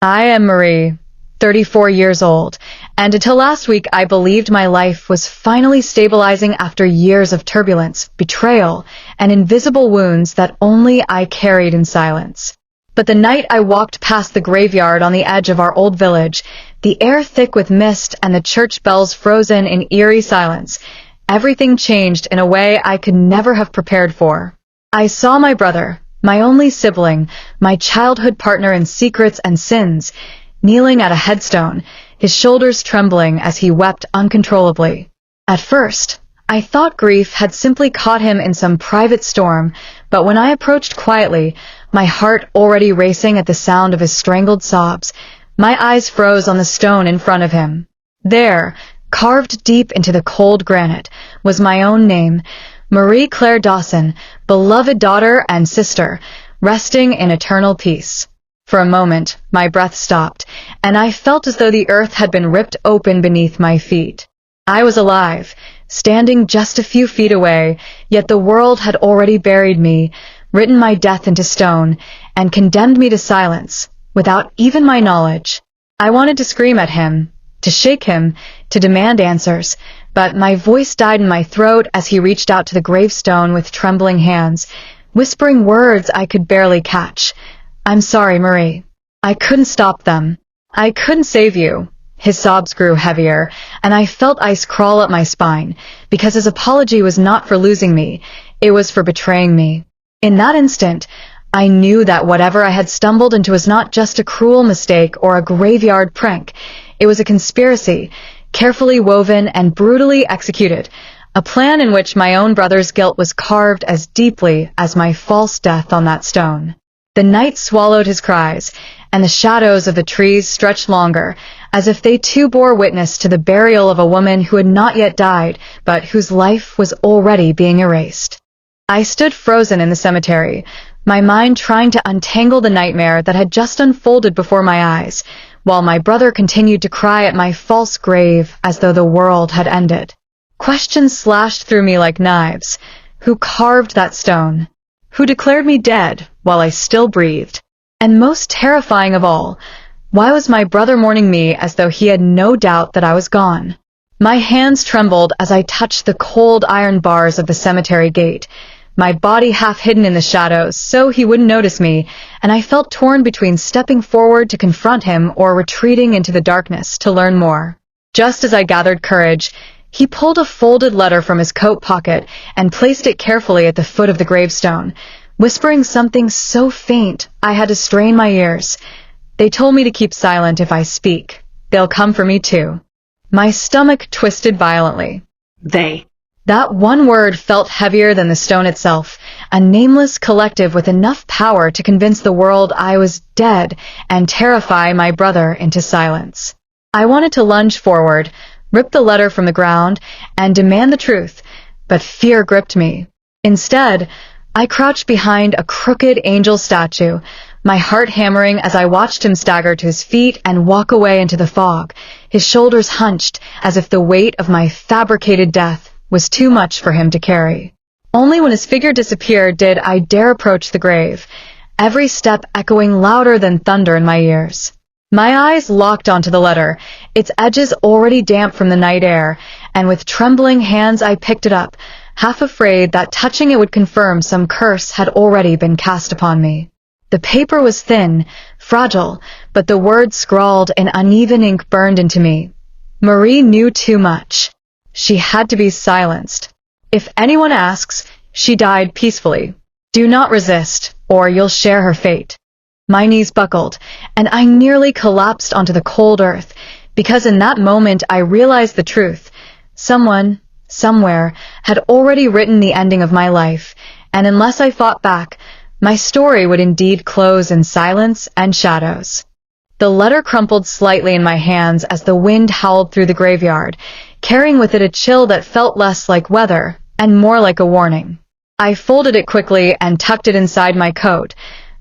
I am Marie, 34 years old, and until last week I believed my life was finally stabilizing after years of turbulence, betrayal, and invisible wounds that only I carried in silence. But the night I walked past the graveyard on the edge of our old village, the air thick with mist and the church bells frozen in eerie silence, everything changed in a way I could never have prepared for. I saw my brother, my only sibling, my childhood partner in secrets and sins, kneeling at a headstone, his shoulders trembling as he wept uncontrollably. At first, I thought grief had simply caught him in some private storm, but when I approached quietly, my heart already racing at the sound of his strangled sobs, my eyes froze on the stone in front of him. There, carved deep into the cold granite, was my own name, Marie Claire Dawson, beloved daughter and sister, resting in eternal peace. For a moment, my breath stopped, and I felt as though the earth had been ripped open beneath my feet. I was alive, standing just a few feet away, yet the world had already buried me, written my death into stone, and condemned me to silence, without even my knowledge. I wanted to scream at him, to shake him, to demand answers, but my voice died in my throat as he reached out to the gravestone with trembling hands, whispering words I could barely catch. "I'm sorry, Marie. I couldn't stop them. I couldn't save you." His sobs grew heavier, and I felt ice crawl up my spine, because his apology was not for losing me, it was for betraying me. In that instant, I knew that whatever I had stumbled into was not just a cruel mistake or a graveyard prank. It was a conspiracy, carefully woven and brutally executed, a plan in which my own brother's guilt was carved as deeply as my false death on that stone. The night swallowed his cries, and the shadows of the trees stretched longer, as if they too bore witness to the burial of a woman who had not yet died, but whose life was already being erased. I stood frozen in the cemetery, my mind trying to untangle the nightmare that had just unfolded before my eyes, while my brother continued to cry at my false grave as though the world had ended. Questions slashed through me like knives. Who carved that stone? Who declared me dead while I still breathed? And most terrifying of all, why was my brother mourning me as though he had no doubt that I was gone? My hands trembled as I touched the cold iron bars of the cemetery gate, my body half hidden in the shadows so he wouldn't notice me, and I felt torn between stepping forward to confront him or retreating into the darkness to learn more. Just as I gathered courage, he pulled a folded letter from his coat pocket and placed it carefully at the foot of the gravestone, whispering something so faint I had to strain my ears. "They told me to keep silent if I speak. They'll come for me too." My stomach twisted violently. They. That one word felt heavier than the stone itself, a nameless collective with enough power to convince the world I was dead and terrify my brother into silence. I wanted to lunge forward, rip the letter from the ground, and demand the truth, but fear gripped me. Instead, I crouched behind a crooked angel statue, my heart hammering as I watched him stagger to his feet and walk away into the fog, his shoulders hunched as if the weight of my fabricated death was too much for him to carry. Only when his figure disappeared did I dare approach the grave, every step echoing louder than thunder in my ears. My eyes locked onto the letter, its edges already damp from the night air, and with trembling hands I picked it up, half afraid that touching it would confirm some curse had already been cast upon me. The paper was thin, fragile, but the words scrawled in uneven ink burned into me. Marie knew too much. She had to be silenced. If anyone asks, she died peacefully. Do not resist, or you'll share her fate. My knees buckled, and I nearly collapsed onto the cold earth, because in that moment I realized the truth. Someone, somewhere, had already written the ending of my life, and unless I fought back, my story would indeed close in silence and shadows. The letter crumpled slightly in my hands as the wind howled through the graveyard, carrying with it a chill that felt less like weather and more like a warning. I folded it quickly and tucked it inside my coat,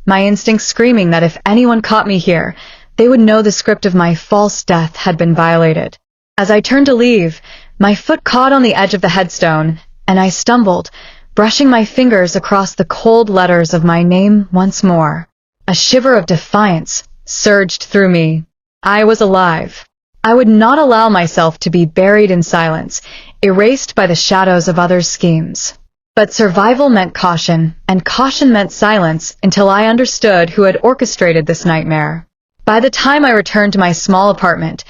my instincts screaming that if anyone caught me here, they would know the script of my false death had been violated. As I turned to leave, my foot caught on the edge of the headstone, and I stumbled, brushing my fingers across the cold letters of my name once more. A shiver of defiance surged through me. I was alive. I would not allow myself to be buried in silence, erased by the shadows of others' schemes. But survival meant caution, and caution meant silence until I understood who had orchestrated this nightmare. By the time I returned to my small apartment,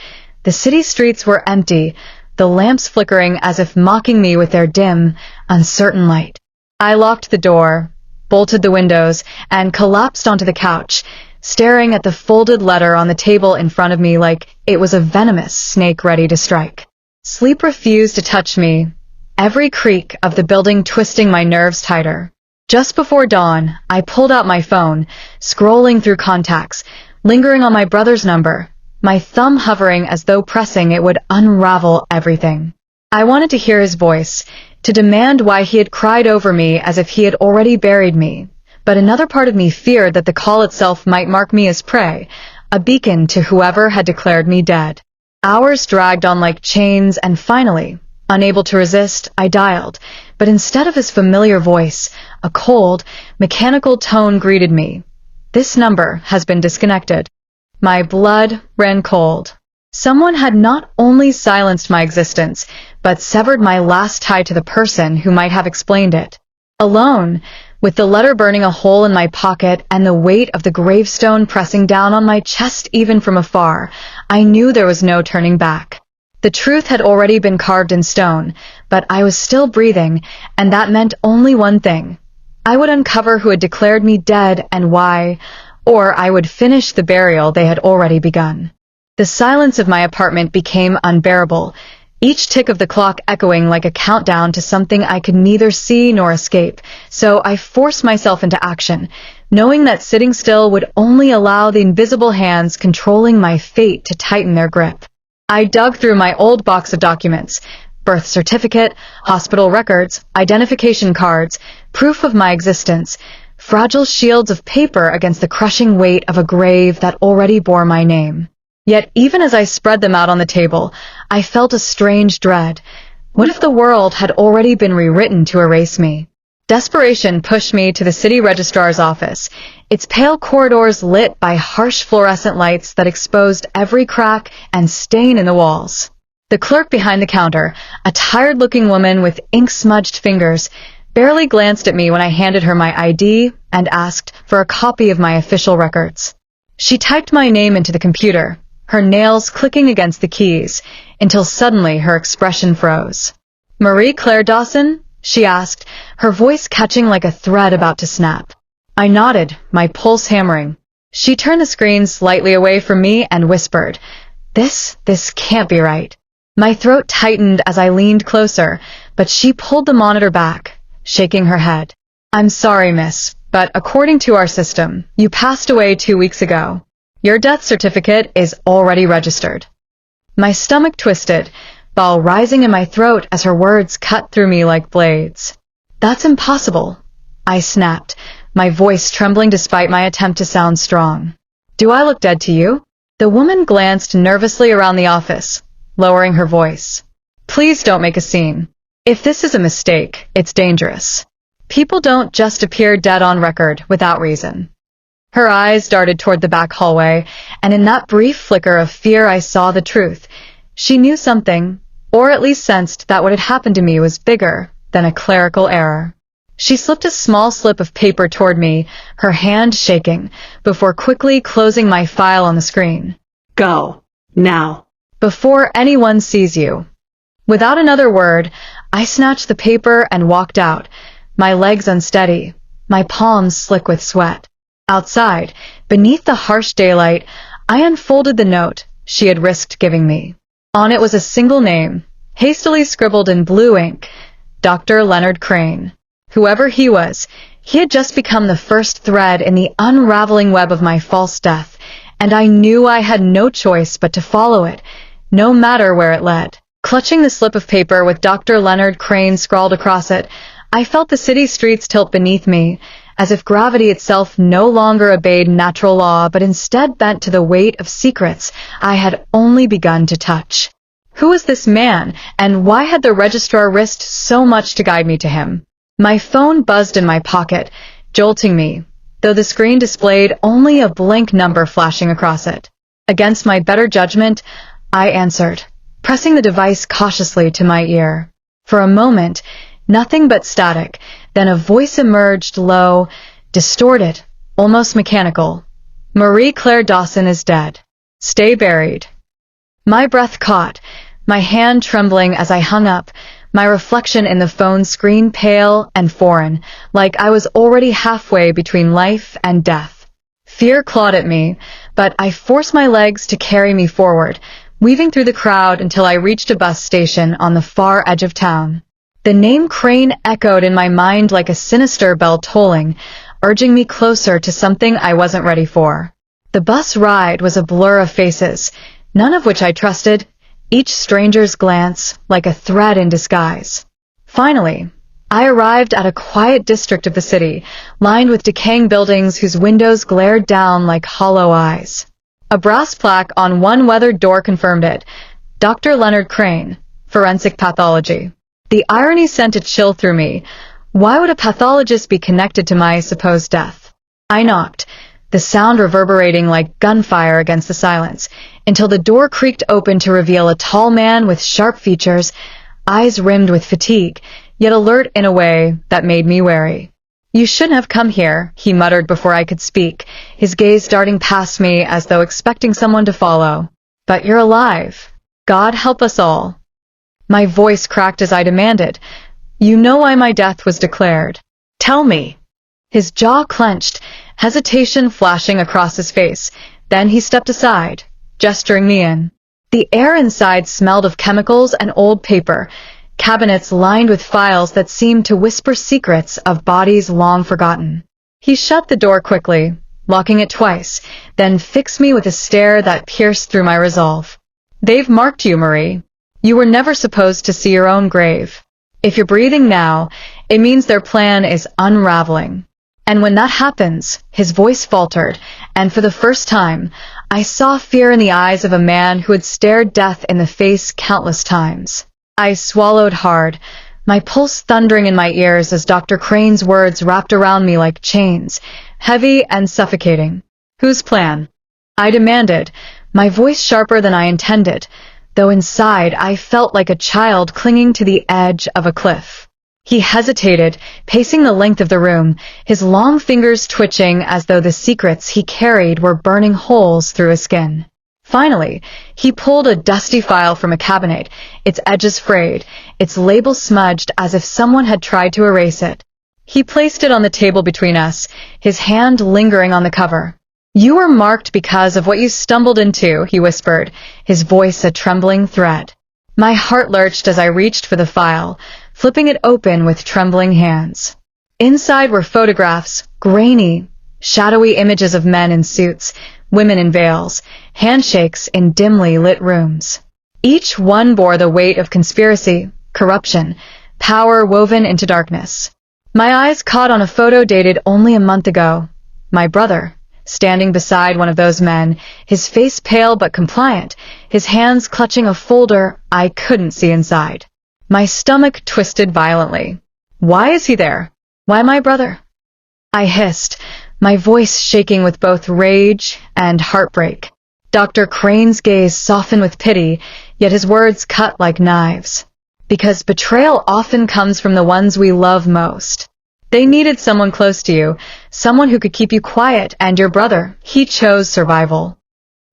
the city streets were empty, the lamps flickering as if mocking me with their dim, uncertain light. I locked the door, bolted the windows, and collapsed onto the couch, staring at the folded letter on the table in front of me like it was a venomous snake ready to strike. Sleep refused to touch me, every creak of the building twisting my nerves tighter. Just before dawn, I pulled out my phone, scrolling through contacts, lingering on my brother's number, my thumb hovering as though pressing it would unravel everything. I wanted to hear his voice, to demand why he had cried over me as if he had already buried me. But another part of me feared that the call itself might mark me as prey, a beacon to whoever had declared me dead. Hours dragged on like chains, and finally, unable to resist, I dialed. But instead of his familiar voice, a cold, mechanical tone greeted me. "This number has been disconnected." My blood ran cold. Someone had not only silenced my existence, but severed my last tie to the person who might have explained it. Alone, with the letter burning a hole in my pocket and the weight of the gravestone pressing down on my chest even from afar, I knew there was no turning back. The truth had already been carved in stone, but I was still breathing, and that meant only one thing. I would uncover who had declared me dead and why, or I would finish the burial they had already begun. The silence of my apartment became unbearable, each tick of the clock echoing like a countdown to something I could neither see nor escape, so I forced myself into action, knowing that sitting still would only allow the invisible hands controlling my fate to tighten their grip. I dug through my old box of documents, birth certificate, hospital records, identification cards, proof of my existence, fragile shields of paper against the crushing weight of a grave that already bore my name. Yet even as I spread them out on the table, I felt a strange dread. What if the world had already been rewritten to erase me? Desperation pushed me to the city registrar's office, its pale corridors lit by harsh fluorescent lights that exposed every crack and stain in the walls. The clerk behind the counter, a tired-looking woman with ink-smudged fingers, barely glanced at me when I handed her my ID and asked for a copy of my official records. She typed my name into the computer, her nails clicking against the keys, until suddenly her expression froze. "Marie Claire Dawson?" she asked, her voice catching like a thread about to snap. I nodded, my pulse hammering. She turned the screen slightly away from me and whispered, This can't be right." My throat tightened as I leaned closer, but she pulled the monitor back, shaking her head. "I'm sorry, miss, but according to our system, you passed away 2 weeks ago. Your death certificate is already registered." My stomach twisted, bile rising in my throat as her words cut through me like blades. "That's impossible," I snapped, my voice trembling despite my attempt to sound strong. "Do I look dead to you?" The woman glanced nervously around the office, lowering her voice. "Please don't make a scene. If this is a mistake, it's dangerous. People don't just appear dead on record without reason." Her eyes darted toward the back hallway, and in that brief flicker of fear I saw the truth. She knew something, or at least sensed that what had happened to me was bigger than a clerical error. She slipped a small slip of paper toward me, her hand shaking, before quickly closing my file on the screen. "Go. Now. Before anyone sees you." Without another word, I snatched the paper and walked out, my legs unsteady, my palms slick with sweat. Outside, beneath the harsh daylight, I unfolded the note she had risked giving me. On it was a single name, hastily scribbled in blue ink, Dr. Leonard Crane. Whoever he was, he had just become the first thread in the unraveling web of my false death, and I knew I had no choice but to follow it, no matter where it led. Clutching the slip of paper with Dr. Leonard Crane scrawled across it, I felt the city streets tilt beneath me, as if gravity itself no longer obeyed natural law but instead bent to the weight of secrets I had only begun to touch. Who was this man, and why had the registrar risked so much to guide me to him? My phone buzzed in my pocket, jolting me, though the screen displayed only a blank number flashing across it. Against my better judgment, I answered, pressing the device cautiously to my ear. For a moment, nothing but static, then a voice emerged, low, distorted, almost mechanical. Marie Claire Dawson is dead. Stay buried. My breath caught, my hand trembling as I hung up, my reflection in the phone screen pale and foreign, like I was already halfway between life and death. Fear clawed at me, but I forced my legs to carry me forward, weaving through the crowd until I reached a bus station on the far edge of town. The name Crane echoed in my mind like a sinister bell tolling, urging me closer to something I wasn't ready for. The bus ride was a blur of faces, none of which I trusted, each stranger's glance like a threat in disguise. Finally, I arrived at a quiet district of the city, lined with decaying buildings whose windows glared down like hollow eyes. A brass plaque on one weathered door confirmed it, Dr. Leonard Crane, Forensic Pathology. The irony sent a chill through me. Why would a pathologist be connected to my supposed death? I knocked, the sound reverberating like gunfire against the silence, until the door creaked open to reveal a tall man with sharp features, eyes rimmed with fatigue, yet alert in a way that made me wary. You shouldn't have come here, he muttered before I could speak, his gaze darting past me as though expecting someone to follow. But you're alive. God help us all. My voice cracked as I demanded, You know why my death was declared. Tell me. His jaw clenched, hesitation flashing across his face. Then he stepped aside, gesturing me in. The air inside smelled of chemicals and old paper, cabinets lined with files that seemed to whisper secrets of bodies long forgotten. He shut the door quickly, locking it twice, then fixed me with a stare that pierced through my resolve. They've marked you, Marie. You were never supposed to see your own grave. If you're breathing now, it means their plan is unraveling. And when that happens, his voice faltered, and for the first time, I saw fear in the eyes of a man who had stared death in the face countless times. I swallowed hard, my pulse thundering in my ears as Dr. Crane's words wrapped around me like chains, heavy and suffocating. Whose plan? I demanded, my voice sharper than I intended, though inside I felt like a child clinging to the edge of a cliff. He hesitated, pacing the length of the room, his long fingers twitching as though the secrets he carried were burning holes through his skin. Finally, he pulled a dusty file from a cabinet, its edges frayed, its label smudged as if someone had tried to erase it. He placed it on the table between us, his hand lingering on the cover. You were marked because of what you stumbled into, he whispered, his voice a trembling threat. My heart lurched as I reached for the file, flipping it open with trembling hands. Inside were photographs, grainy, shadowy images of men in suits, women in veils, handshakes in dimly lit rooms. Each one bore the weight of conspiracy, corruption, power woven into darkness. My eyes caught on a photo dated only a month ago. My brother, standing beside one of those men, his face pale but compliant, his hands clutching a folder I couldn't see inside. My stomach twisted violently. Why is he there? Why my brother? I hissed, my voice shaking with both rage and heartbreak. Dr. Crane's gaze softened with pity, yet his words cut like knives. Because betrayal often comes from the ones we love most. They needed someone close to you, someone who could keep you quiet, and your brother, he chose survival.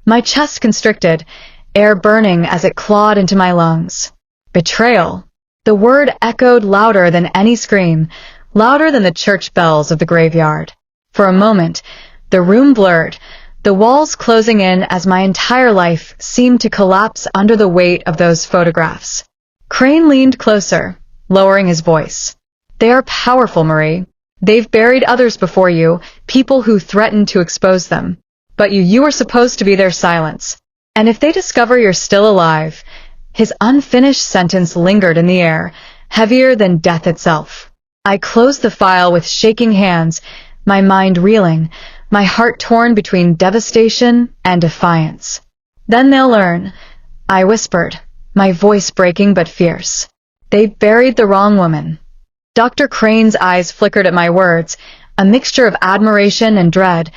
My chest constricted, air burning as it clawed into my lungs. Betrayal. The word echoed louder than any scream, louder than the church bells of the graveyard. For a moment, the room blurred, the walls closing in as my entire life seemed to collapse under the weight of those photographs. Crane leaned closer, lowering his voice. They are powerful, Marie. They've buried others before you, people who threatened to expose them. But you were supposed to be their silence. And if they discover you're still alive, his unfinished sentence lingered in the air, heavier than death itself. I closed the file with shaking hands, my mind reeling, my heart torn between devastation and defiance. Then they'll learn, I whispered, my voice breaking but fierce. They buried the wrong woman. Dr. Crane's eyes flickered at my words, a mixture of admiration and dread,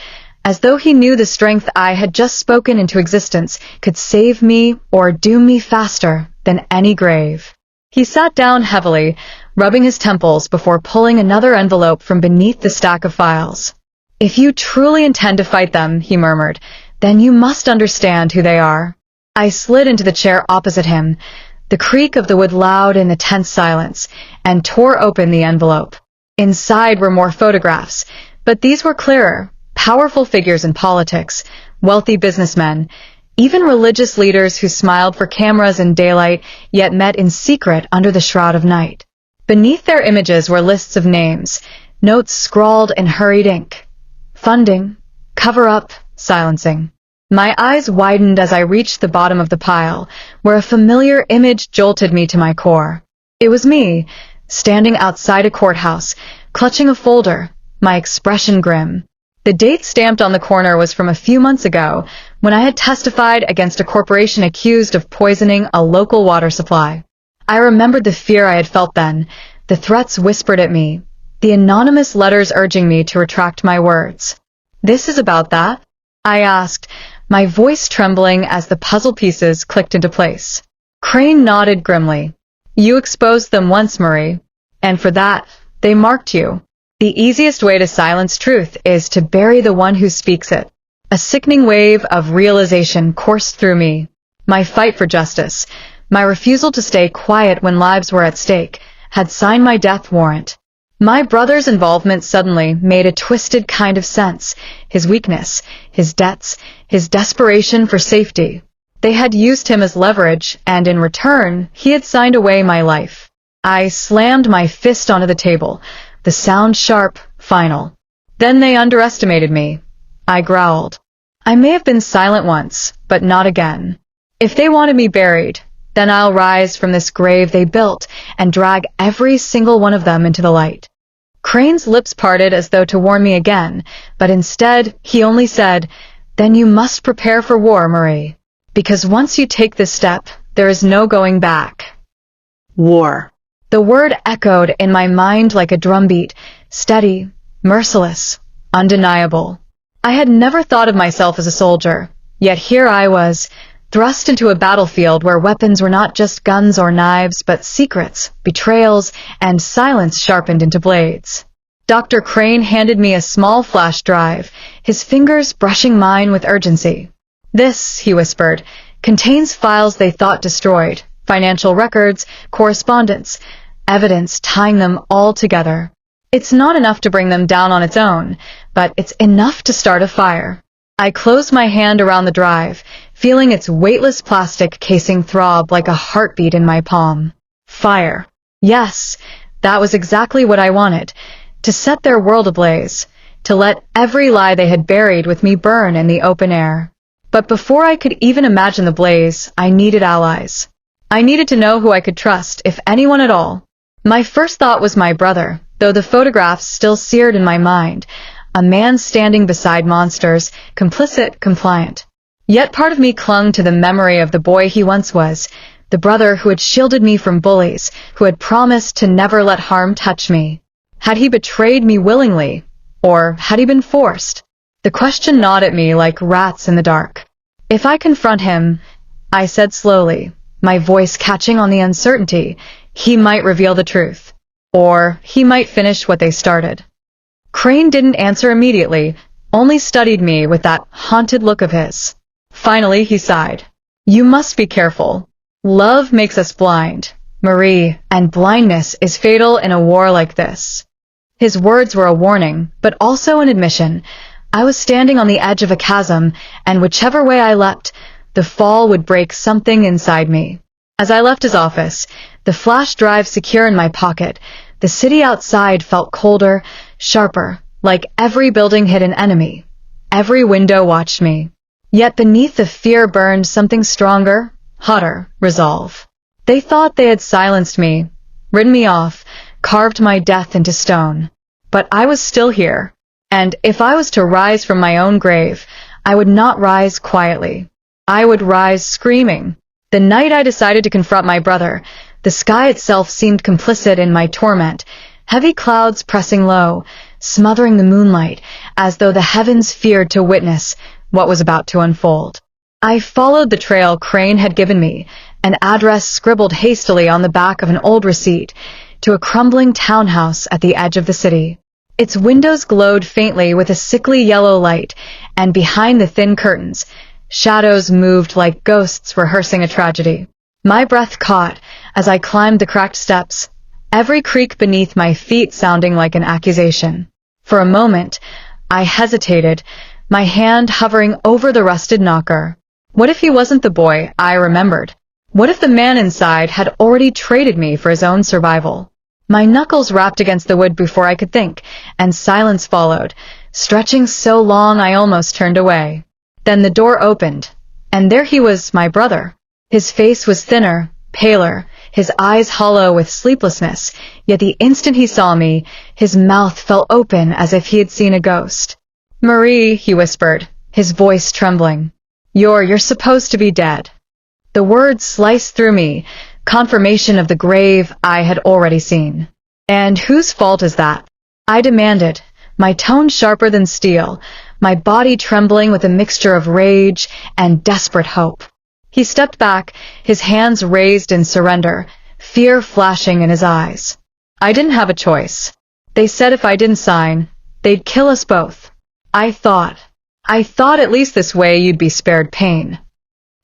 as though he knew the strength I had just spoken into existence could save me or doom me faster than any grave. He sat down heavily, rubbing his temples before pulling another envelope from beneath the stack of files. "If you truly intend to fight them," he murmured, "then you must understand who they are." I slid into the chair opposite him, the creak of the wood loud in the tense silence, and tore open the envelope. Inside were more photographs, but these were clearer. Powerful figures in politics, wealthy businessmen, even religious leaders who smiled for cameras in daylight yet met in secret under the shroud of night. Beneath their images were lists of names, notes scrawled in hurried ink. Funding, cover up, silencing. My eyes widened as I reached the bottom of the pile, where a familiar image jolted me to my core. It was me, standing outside a courthouse, clutching a folder, my expression grim. The date stamped on the corner was from a few months ago, when I had testified against a corporation accused of poisoning a local water supply. I remembered the fear I had felt then, the threats whispered at me, the anonymous letters urging me to retract my words. "This is about that?" I asked, my voice trembling as the puzzle pieces clicked into place. Crane nodded grimly. "You exposed them once, Marie, and for that, they marked you. The easiest way to silence truth is to bury the one who speaks it." A sickening wave of realization coursed through me. My fight for justice, my refusal to stay quiet when lives were at stake, had signed my death warrant. My brother's involvement suddenly made a twisted kind of sense. His weakness, his debts, his desperation for safety. They had used him as leverage, and in return, he had signed away my life. I slammed my fist onto the table, the sound sharp, final. "Then they underestimated me," I growled. "I may have been silent once, but not again. If they wanted me buried, then I'll rise from this grave they built and drag every single one of them into the light." Crane's lips parted as though to warn me again, but instead he only said, "Then you must prepare for war, Marie. Because once you take this step, there is no going back." War. The word echoed in my mind like a drumbeat, steady, merciless, undeniable. I had never thought of myself as a soldier, yet here I was, thrust into a battlefield where weapons were not just guns or knives, but secrets, betrayals, and silence sharpened into blades. Dr. Crane handed me a small flash drive, his fingers brushing mine with urgency. "This," he whispered, "contains files they thought destroyed, financial records, correspondence, evidence tying them all together. It's not enough to bring them down on its own, but it's enough to start a fire." I closed my hand around the drive, feeling its weightless plastic casing throb like a heartbeat in my palm. Fire. Yes, that was exactly what I wanted. To set their world ablaze. To let every lie they had buried with me burn in the open air. But before I could even imagine the blaze, I needed allies. I needed to know who I could trust, if anyone at all. My first thought was my brother, though the photographs still seared in my mind. A man standing beside monsters, complicit, compliant. Yet part of me clung to the memory of the boy he once was, the brother who had shielded me from bullies, who had promised to never let harm touch me. Had he betrayed me willingly, or had he been forced? The question gnawed at me like rats in the dark. "If I confront him," I said slowly, my voice catching on the uncertainty, "he might reveal the truth. Or he might finish what they started." Crane didn't answer immediately, only studied me with that haunted look of his. Finally, he sighed. "You must be careful. Love makes us blind, Marie, and blindness is fatal in a war like this." His words were a warning, but also an admission. I was standing on the edge of a chasm, and whichever way I leapt, the fall would break something inside me. As I left his office, the flash drive secure in my pocket, the city outside felt colder, sharper, like every building hid an enemy. Every window watched me. Yet beneath the fear burned something stronger, hotter, resolve. They thought they had silenced me, ridden me off, carved my death into stone. But I was still here, and if I was to rise from my own grave, I would not rise quietly. I would rise screaming. The night I decided to confront my brother, the sky itself seemed complicit in my torment, heavy clouds pressing low, smothering the moonlight, as though the heavens feared to witness what was about to unfold. I followed the trail Crane had given me, an address scribbled hastily on the back of an old receipt, to a crumbling townhouse at the edge of the city. Its windows glowed faintly with a sickly yellow light, and behind the thin curtains, shadows moved like ghosts rehearsing a tragedy. My breath caught as I climbed the cracked steps, every creak beneath my feet sounding like an accusation. For a moment, I hesitated, my hand hovering over the rusted knocker. What if he wasn't the boy I remembered? What if the man inside had already traded me for his own survival? My knuckles rapped against the wood before I could think, and silence followed, stretching so long I almost turned away. Then the door opened, and there he was, my brother. His face was thinner, paler, his eyes hollow with sleeplessness, yet the instant he saw me, his mouth fell open as if he had seen a ghost. "Marie," he whispered, his voice trembling. You're supposed to be dead." The words sliced through me, confirmation of the grave I had already seen. "And whose fault is that?" I demanded, my tone sharper than steel, my body trembling with a mixture of rage and desperate hope. He stepped back, his hands raised in surrender, fear flashing in his eyes. "I didn't have a choice. They said if I didn't sign, they'd kill us both. I thought at least this way you'd be spared pain."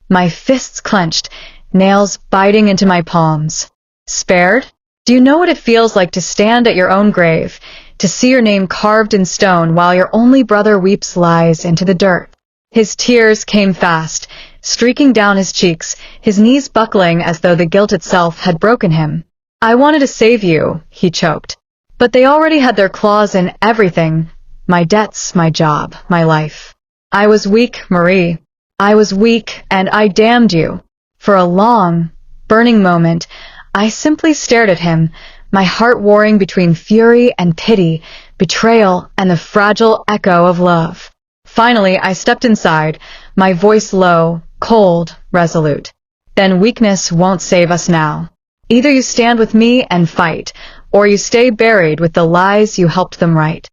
My fists clenched, nails biting into my palms. Spared? Do you know what it feels like to stand at your own grave, to see your name carved in stone while your only brother weeps lies into the dirt? His tears came fast, streaking down his cheeks, his knees buckling as though the guilt itself had broken him. "I wanted to save you," he choked. "But they already had their claws in everything, my debts, my job, my life. I was weak, Marie. I was weak, and I damned you." For a long, burning moment, I simply stared at him, my heart warring between fury and pity, betrayal and the fragile echo of love. Finally, I stepped inside, my voice low, cold, resolute. "Then weakness won't save us now. Either you stand with me and fight, or you stay buried with the lies you helped them write."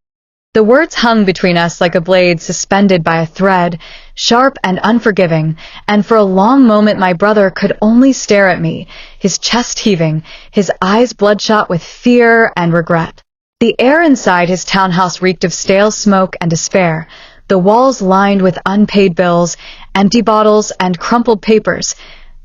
The words hung between us like a blade suspended by a thread, sharp and unforgiving, and for a long moment my brother could only stare at me, his chest heaving, his eyes bloodshot with fear and regret. The air inside his townhouse reeked of stale smoke and despair, the walls lined with unpaid bills, empty bottles, and crumpled papers,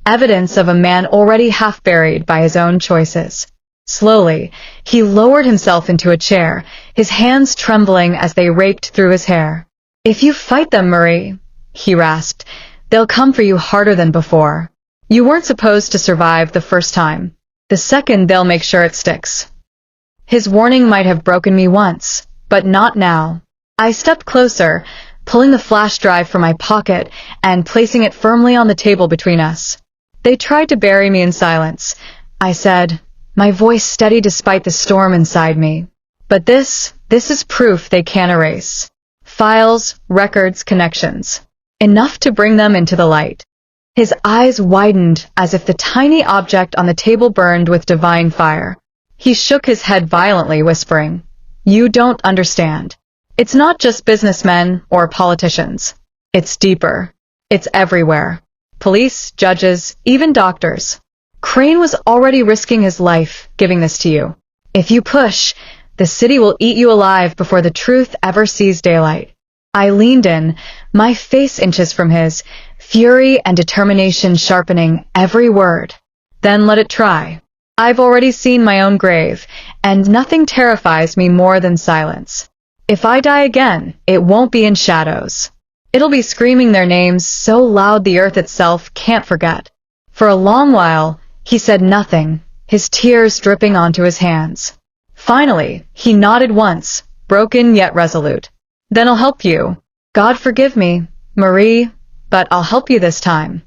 evidence of a man already half buried by his own choices. Slowly, he lowered himself into a chair, his hands trembling as they raked through his hair. "If you fight them, Marie," he rasped, "they'll come for you harder than before. You weren't supposed to survive the first time. The second, they'll make sure it sticks." His warning might have broken me once, but not now. I stepped closer, pulling the flash drive from my pocket and placing it firmly on the table between us. "They tried to bury me in silence," I said, my voice steady despite the storm inside me. "But this is proof they can't erase. Files, records, connections. Enough to bring them into the light." His eyes widened as if the tiny object on the table burned with divine fire. He shook his head violently, whispering, "You don't understand. It's not just businessmen or politicians. It's deeper. It's everywhere. Police, judges, even doctors. Crane was already risking his life giving this to you. If you push, the city will eat you alive before the truth ever sees daylight." I leaned in, my face inches from his, fury and determination sharpening every word. "Then let it try. I've already seen my own grave, and nothing terrifies me more than silence. If I die again, it won't be in shadows. It'll be screaming their names so loud the earth itself can't forget." For a long while, he said nothing, his tears dripping onto his hands. Finally, he nodded once, broken yet resolute. "Then I'll help you. God forgive me, Marie, but I'll help you this time."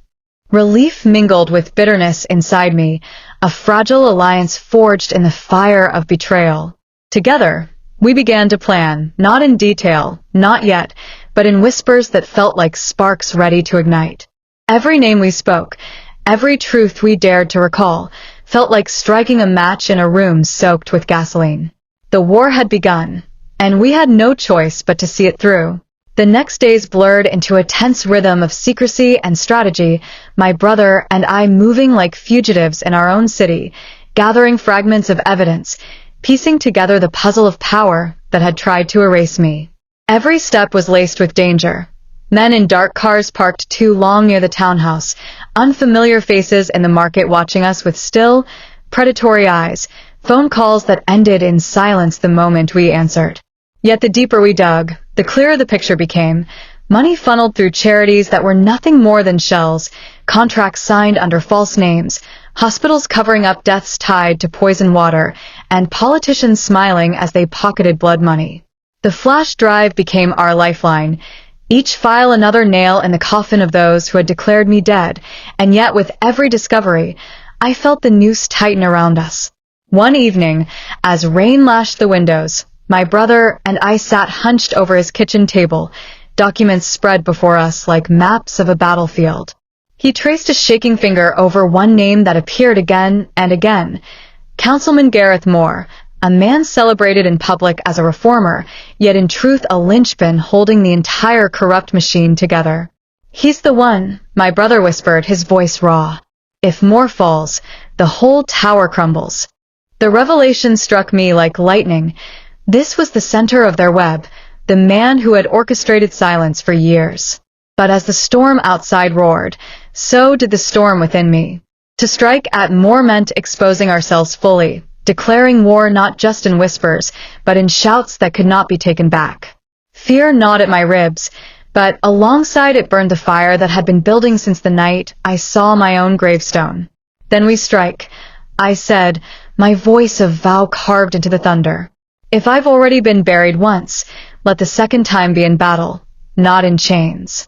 Relief mingled with bitterness inside me, a fragile alliance forged in the fire of betrayal. Together, we began to plan, not in detail, not yet, but in whispers that felt like sparks ready to ignite. Every name we spoke, every truth we dared to recall, felt like striking a match in a room soaked with gasoline. The war had begun, and we had no choice but to see it through. The next days blurred into a tense rhythm of secrecy and strategy, my brother and I moving like fugitives in our own city, gathering fragments of evidence, piecing together the puzzle of power that had tried to erase me. Every step was laced with danger. Men in dark cars parked too long near the townhouse, unfamiliar faces in the market watching us with still, predatory eyes, phone calls that ended in silence the moment we answered. Yet the deeper we dug, the clearer the picture became. Money funneled through charities that were nothing more than shells, contracts signed under false names, hospitals covering up deaths tied to poison water, and politicians smiling as they pocketed blood money. The flash drive became our lifeline, each file another nail in the coffin of those who had declared me dead, and yet with every discovery, I felt the noose tighten around us. One evening, as rain lashed the windows, my brother and I sat hunched over his kitchen table, documents spread before us like maps of a battlefield. He traced a shaking finger over one name that appeared again and again, Councilman Gareth Moore, a man celebrated in public as a reformer, yet in truth a linchpin holding the entire corrupt machine together. "He's the one," my brother whispered, his voice raw. "If Moore falls, the whole tower crumbles." The revelation struck me like lightning. This was the center of their web, the man who had orchestrated silence for years. But as the storm outside roared, so did the storm within me. To strike at Moore meant exposing ourselves fully, declaring war not just in whispers, but in shouts that could not be taken back. Fear gnawed at my ribs, but alongside it burned the fire that had been building since the night I saw my own gravestone. "Then we strike," I said, my voice a vow carved into the thunder. "If I've already been buried once, let the second time be in battle, not in chains."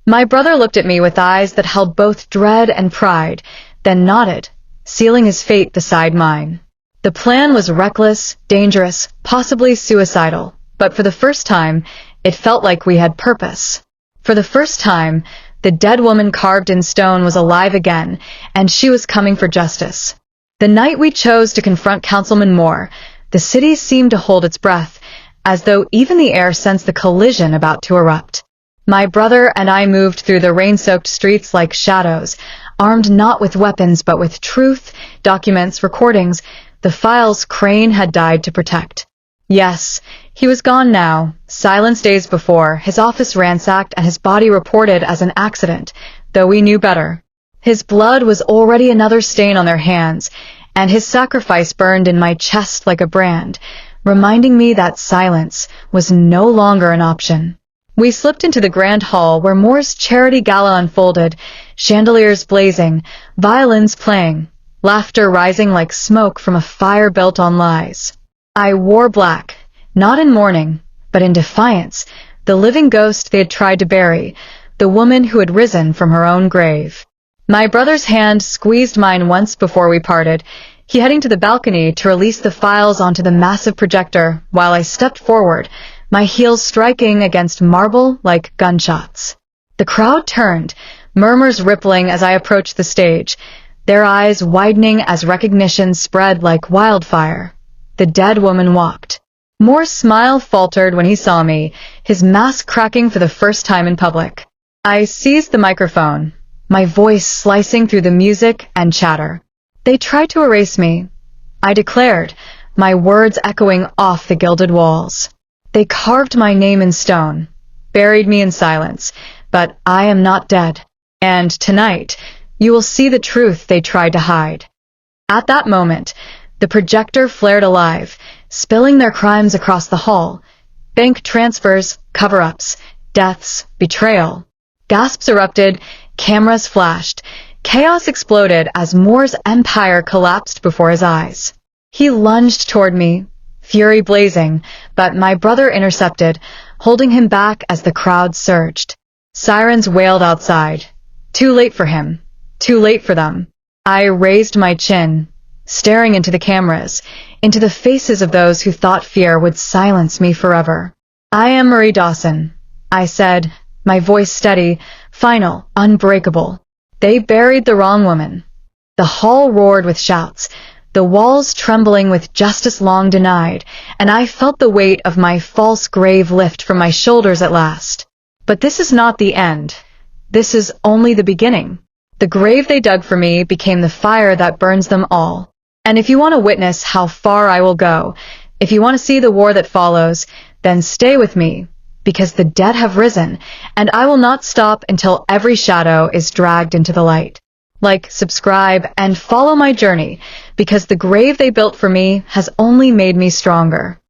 My brother looked at me with eyes that held both dread and pride, then nodded, sealing his fate beside mine. The plan was reckless, dangerous, possibly suicidal, but for the first time, it felt like we had purpose. For the first time, the dead woman carved in stone was alive again, and she was coming for justice. The night we chose to confront Councilman Moore, the city seemed to hold its breath, as though even the air sensed the collision about to erupt. My brother and I moved through the rain-soaked streets like shadows, armed not with weapons but with truth, documents, recordings, the files Crane had died to protect. Yes, he was gone now, silenced days before, his office ransacked and his body reported as an accident, though we knew better. His blood was already another stain on their hands, and his sacrifice burned in my chest like a brand, reminding me that silence was no longer an option. We slipped into the grand hall where Moore's charity gala unfolded, chandeliers blazing, violins playing, laughter rising like smoke from a fire built on lies. I wore black, not in mourning, but in defiance, the living ghost they had tried to bury, the woman who had risen from her own grave. My brother's hand squeezed mine once before we parted, he heading to the balcony to release the files onto the massive projector while I stepped forward, my heels striking against marble like gunshots. The crowd turned, murmurs rippling as I approached the stage, their eyes widening as recognition spread like wildfire. The dead woman walked. Moore's smile faltered when he saw me, his mask cracking for the first time in public. I seized the microphone, my voice slicing through the music and chatter. "They tried to erase me," I declared, my words echoing off the gilded walls. "They carved my name in stone, buried me in silence, but I am not dead. And tonight, you will see the truth they tried to hide." At that moment, the projector flared alive, spilling their crimes across the hall. Bank transfers, cover-ups, deaths, betrayal. Gasps erupted, cameras flashed. Chaos exploded as Moore's empire collapsed before his eyes. He lunged toward me, fury blazing, but my brother intercepted, holding him back as the crowd surged. Sirens wailed outside. Too late for him. Too late for them. I raised my chin, staring into the cameras, into the faces of those who thought fear would silence me forever. "I am Marie Dawson," I said, my voice steady, final, unbreakable. "They buried the wrong woman." The hall roared with shouts, the walls trembling with justice long denied, and I felt the weight of my false grave lift from my shoulders at last. But this is not the end. This is only the beginning. The grave they dug for me became the fire that burns them all. And if you want to witness how far I will go, if you want to see the war that follows, then stay with me, because the dead have risen, and I will not stop until every shadow is dragged into the light. Like, subscribe, and follow my journey, because the grave they built for me has only made me stronger.